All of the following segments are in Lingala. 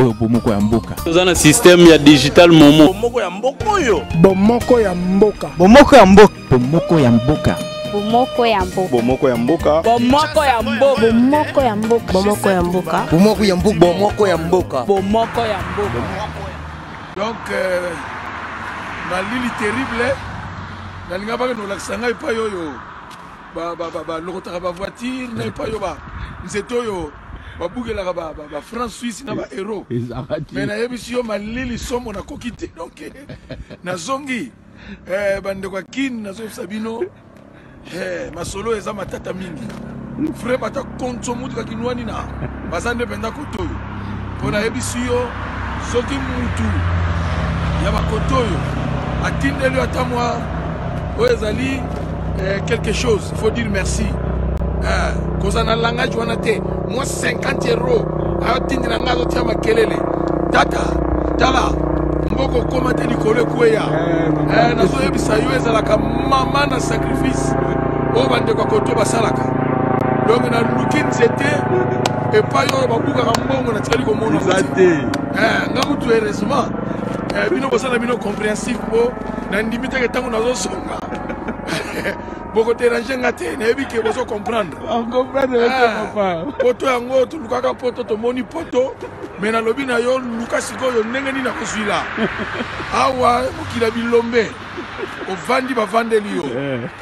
oyo bomoko ya mboka. Tozana système ya digital momo. Bomoko ya mboka oyo. Bomoko ya mboka. Bomoko ya mboka. Bomoko ya mboka. Bomoko ya mboka. Bomoko ya mboka. Bomoko ya mboka. Bomoko ya mboka. Bomoko ya mboka. Bomoko ya mboka. Bomoko ya mboka. Bomoko ya mboka. Donc malili terrible nalinga ba no laksanga epa yoyo ba lokotaka ba voiture na epa yo ba nzeto yo ba bugela ba France Suisse na ba euro mais na yebisi yo malili somo na kokite donc na zongi bande kwa kin na zo sabino masolo eza matata mingi frère bata konto mutu ka kinwani na bazande penda kotoyo pona yebisi yo soki mutu ya bakotoyo atindeli atamwa oezali quelque chose, il faut dire merci. Cause on a langage on a été moi 50 euros à tindina ngazo tia makelele tata tala mboko komate likole kweya nazo yebisa yo ezalaka mama na sacrifice o bande kwa koto basalaka donc na lukin c'était et pas yo babuka ka mbongo na tikali ko mona zate ngamutu heureusement bino bosala bino compréhensif po na ndimite ke tango nazo songa boko déranger ngate na yebi ke bozo comprendre On comprendre papa. poto yango to lukaka poto to moni poto mais na lobi na yo luka sikoyo ndenge ni na kozwila awa mokila bilombe o vandi ba vandeli yo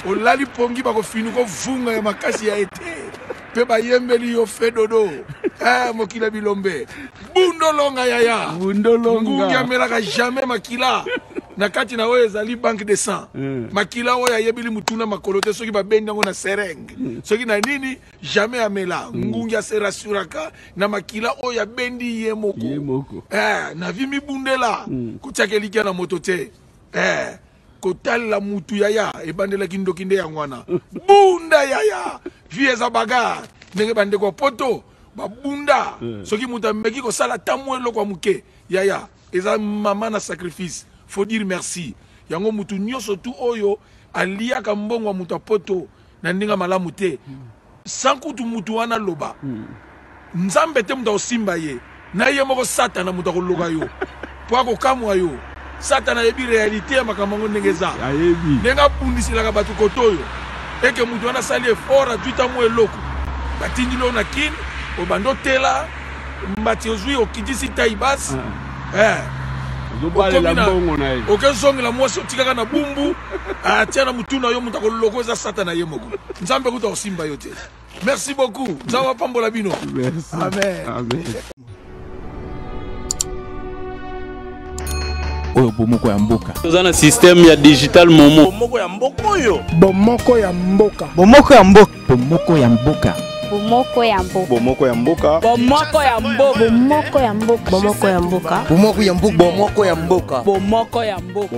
o lali pongi ba ko finu ko vunga ya makasi ya ete pe ba yembeli yo fedodo mokila bilombe bundolonga yaya Bundolonga. ngungia melaka jamais makila na kati na oyo ezali banque de sang makila oyo ayebili mutuna makolo te soki babendi yango na serenge soki na nini jamais amela ngungi ase rassuraka na makila oyo abendi ye moko na vi mibundela kotiaka elikia na moto te kotalela mutu yaya ebandelaki ndoki nde yango wana bunda yaya vi eza bagar ndenge bandeko poto babunda soki mutu ameki kosala tamu eloko ya moke yaya eza mama na sacrifice. Faut dire merci. Yango mutu nyoso tu oyo aliaka mbongo mutu apoto na ndinga malamu te. Sankutu mutu wana loba. Nzambe te mutu osimba ye. Na ye moko satana mutu akologa yo. Po akokamwa yo. Satana yebi réalité ya makambo ndengeza. Ayebi. Ndenga pundisilaka batu kotoyo. Eke mutu wana sali effort atuita mu eloko. Batindilo na kin obando tela mbati ozui okitisi taibas. Aucun zongi la mwasi otikaka na bumbu atia na mutuna yo muta koloko eza satana ye moko nzambe kuta osimba yo te. Merci beaucoup nzambe pambola bino. Amen. Oyo bomoko ya mboka. Tozana système ya digital momo. Bomoko ya mboka oyo. Bomoko ya mboka. Bomoko ya mboka. Bomoko ya mboka. Bomoko ya mboka. Bomoko ya mboka. Bomoko ya mboka. Bomoko ya mboka. Bomoko ya mboka. Bomoko ya mboka. Bomoko ya mboka. Bomoko ya mboka.